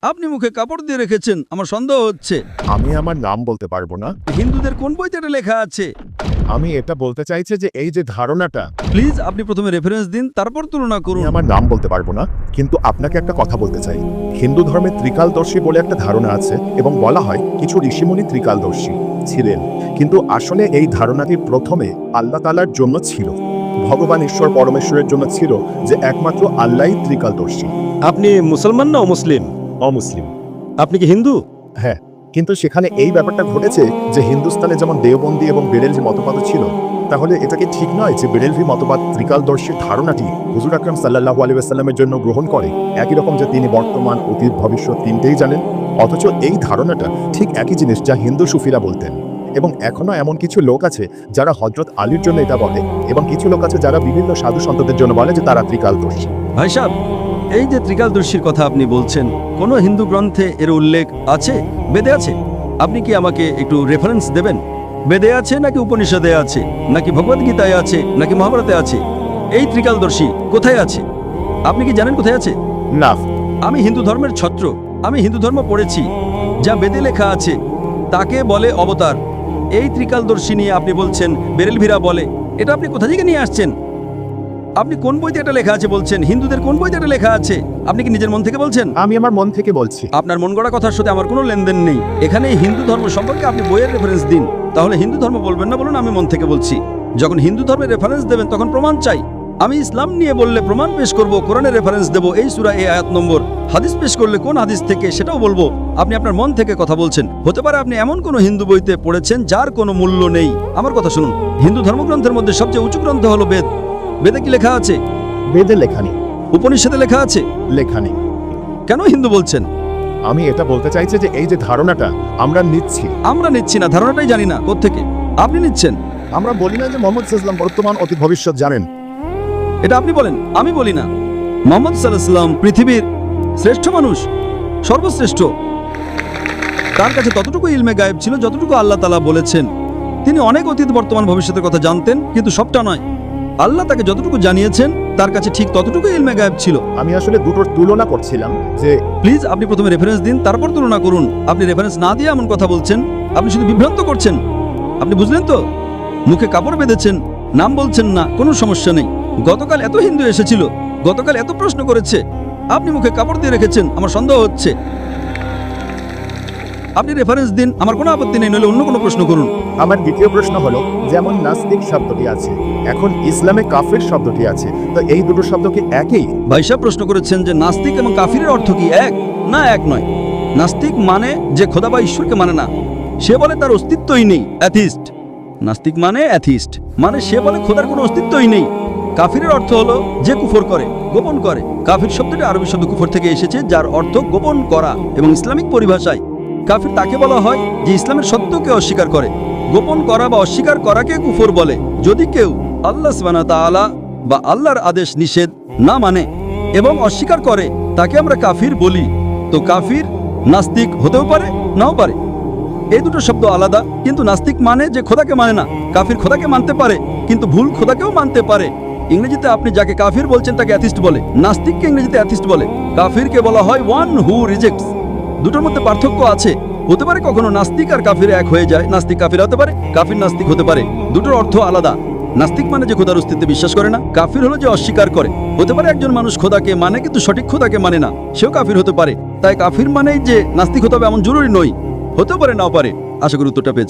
আপনি মুখে কাপড় দিয়ে রেখেছেন, আমার সন্দেহ হচ্ছে। আমি আমার নাম বলতে পারবো না। হিন্দুদের কোন বইতে এটা লেখা আছে? আমি এটা বলতে চাইছি যে এই যে ধারণাটা, প্লিজ আপনি প্রথমে রেফারেন্স দিন, তারপর তুলনা করুন। আমি আমার নাম বলতে পারবো না, কিন্তু আপনাকে একটা কথা বলতে চাই। হিন্দু ধর্মে ত্রিকালদর্শী বলে একটা ধারণা আছে এবং বলা হয় কিছু ঋষিমুনি ত্রিকালদর্শী ছিলেন, কিন্তু আসলে এই ধারণাটি প্রথমে আল্লাহ তাআলার জন্য ছিল, ভগবান ঈশ্বর পরমেশ্বরের জন্য ছিল, যে একমাত্র আল্লাহই ত্রিকালদর্শী। আপনি মুসলমান না অমুসলিম? অমুসলিম। আপনি কি হিন্দু? হ্যাঁ, কিন্তু সেখানে এই ব্যাপারটা ঘটেছে যে হিন্দুস্তানে যেমন দেওবন্দি এবং বেরেলভি মতবাদ ছিল, তাহলে এটা কি ঠিক নয় যে বেরেলভি মতবাদ ত্রিকালদর্শীর ধারণাটি হুজুর আকরাম সাল্লাল্লাহু আলাইহি ওয়াসাল্লামের জন্য গ্রহণ করে, একই রকম যে তিনি বর্তমান, অতীত, ভবিষ্যৎ তিনটেই জানেন? অথচ এই ধারণাটা ঠিক একই জিনিস যা হিন্দু সুফিরা বলতেন, এবং এখনো এমন কিছু লোক আছে যারা হযরত আলীর জন্য এটা বলে, এবং কিছু লোক আছে যারা বিভিন্ন সাধু সন্তদের জন্য বলে যে তারা ত্রিকালদর্শী। ভাই সাহেব, এই যে ত্রিকালদর্শীর কথা আপনি বলছেন, কোন হিন্দু গ্রন্থে এর উল্লেখ আছে? বেদে আছে? আপনি কি আমাকে একটু রেফারেন্স দেবেন? বেদে আছে নাকি উপনিষদে আছে, নাকি ভগবদ্গীতায় আছে, নাকি মহাভারতে আছে? এই ত্রিকালদর্শী কোথায় আছে? আপনি কি জানেন কোথায় আছে? না, আমি হিন্দু ধর্মের ছত্র, আমি হিন্দু ধর্ম পড়েছি। যা বেদে লেখা আছে তাকে বলে অবতার। এই ত্রিকালদর্শী নিয়ে আপনি বলছেন বেরেলভিরা বলে, এটা আপনি কোথা থেকে নিয়ে আসছেন? আপনি কোন বইতে এটা লেখা আছে বলছেন? হিন্দুদের কোন বইতে এটা লেখা আছে? আপনি কি নিজের মন থেকে বলছেন? আমি আমার মন থেকে বলছি। আপনার মন গড়া কথার সাথে আমার কোনো লেনদেন নেই। এখানে হিন্দু ধর্ম সম্পর্কে আপনি বইয়ের রেফারেন্স দিন, তাহলে হিন্দু ধর্ম বলবেন না, বলুন আমি মন থেকে বলছি। যখন হিন্দু ধর্মের রেফারেন্স দেবেন তখন প্রমাণ চাই। আমি ইসলাম নিয়ে বললে প্রমাণ পেশ করব, কোরআনের রেফারেন্স দেব, এই সূরা এই আয়াত নম্বর। হাদিস পেশ করলে কোন হাদিস থেকে সেটাও বলবো। আপনি আপনার মন থেকে কথা বলছেন। হতে পারে আপনি এমন কোনো হিন্দু বইতে পড়েছেন যার কোনো মূল্য নেই। আমার কথা শুনুন, হিন্দু ধর্মগ্রন্থের মধ্যে সবচেয়ে উঁচু গ্রন্থ হলো বেদ। বেদে কি লেখা আছে? বেদে লেখা নেই। উপনিষদে লেখা আছে? লেখা নেই। কেন হিন্দু বলছেন? আমি এটা বলতে চাইছি যে এই যে ধারণাটা আমরা নিচ্ছি, আমরা নিচ্ছি না, ধারণাটাই জানি না কোত্থেকে আপনি নিচ্ছেন। আমরা বলি না যে মোহাম্মদ সাল্লাল্লাহু আলাইহি ওয়াসাল্লাম বর্তমান, অতীত, ভবিষ্যৎ জানেন। এটা আপনি বলেন, আমি বলি না। মুহাম্মদ সাল্লাল্লাহু আলাইহি ওয়াসাল্লাম পৃথিবীর শ্রেষ্ঠ মানুষ, সর্বশ্রেষ্ঠ। তার কাছে ততটুকু ইলমে গায়েব ছিল যতটুকু আল্লাহ তাআলা বলেছেন। তিনি অনেক অতীত, বর্তমান, ভবিষ্যতের কথা জানতেন, কিন্তু সবটা নয়। আল্লাহ তাকে যতটুকু জানিয়েছেন তার কাছে ঠিক ততটুকু ইলমে গায়েব ছিল। আমি আসলে দুটোর তুলনা করছিলাম যে প্লিজ আপনি প্রথমে রেফারেন্স দিন, তারপর তুলনা করুন। আপনি রেফারেন্স না দিয়ে এমন কথা বলছেন, আপনি শুধু বিভ্রান্ত করছেন। আপনি বুঝলেন তো? মুখে কাপড় বেঁধেছেন, নাম বলছেন না, কোনো সমস্যা নেই। গতকাল এত হিন্দু এসেছিল, গতকাল এত প্রশ্ন করেছে, আপনি মুখে কাপড় দিয়ে রেখেছেন, আমার সন্দেহ হচ্ছে। আপনি রেফারেন্স দিন, আমার কোনো আপত্তি নেই, নইলে অন্য কোনো প্রশ্ন করুন। আমার দ্বিতীয় প্রশ্ন হলো, যেমন নাস্তিক শব্দটি আছে, এখন ইসলামে কাফির শব্দটি আছে, তো এই দুটো শব্দ কি একই? ভাই সাহেব প্রশ্ন করেছেন যে নাস্তিক এবং কাফিরের অর্থ কি এক? না, এক নয়। নাস্তিক মানে যে খোদা বা ঈশ্বরকে মানে না, সে বলে তার অস্তিত্বই নেই, অ্যাথিস্ট। নাস্তিক মানে অ্যাথিস্ট, মানে সে বলে খোদার কোনো অস্তিত্বই নেই। কাফিরের অর্থ হলো যে কুফর করে, গোপন করে। কাফির শব্দটি আরবি শব্দ কুফর থেকে এসেছে, যার অর্থ গোপন করা, এবং ইসলামিক পরিভাষায় কাফির তাকে বলা হয় যে ইসলামের সত্যকে অস্বীকার করে। গোপন করা বা অস্বীকার করাকে কুফর বলে। যদি কেউ আল্লাহ সুবহানাহু ওয়া তাআলা বা আল্লাহর আদেশ নিষেধ না মানে এবং অস্বীকার করে, তাকে আমরা কাফির বলি। তো কাফির নাস্তিক হতেও পারে, নাও পারে। এই দুটো শব্দ আলাদা, কিন্তু নাস্তিক মানে যে খোদাকে মানে না। কাফির খোদাকে মানতে পারে, কিন্তু ভুল খোদাকেও মানতে পারে। ইংরেজিতে আপনি যাকে কাফির বলছেন তাকে অ্যাথিস্ট বলে, নাস্তিককে ইংরেজিতে অ্যাথিস্ট বলে। কাফিরকে বলা হয় ওয়ান হু রিজেক্টস। দুটোর মধ্যে পার্থক্য আছে। হতে পারে কখনো নাস্তিক আর কাফির এক হয়ে যায়, নাস্তিক কাফির হতে পারে, কাফির নাস্তিক হতে পারে। দুটোর অর্থ আলাদা। নাস্তিক মানে যে খোদার অস্তিত্বে বিশ্বাস করে না, কাফির হলো যে অস্বীকার করে। হতে পারে একজন মানুষ খোদাকে মানে কিন্তু সঠিক খোদাকে মানে না, সেও কাফির হতে পারে। তাই কাফির মানেই যে নাস্তিক হতে হবে এমন জরুরি নয়, হতেও পারে, নাও পারে। আশা করি উত্তরটা পেয়েছেন।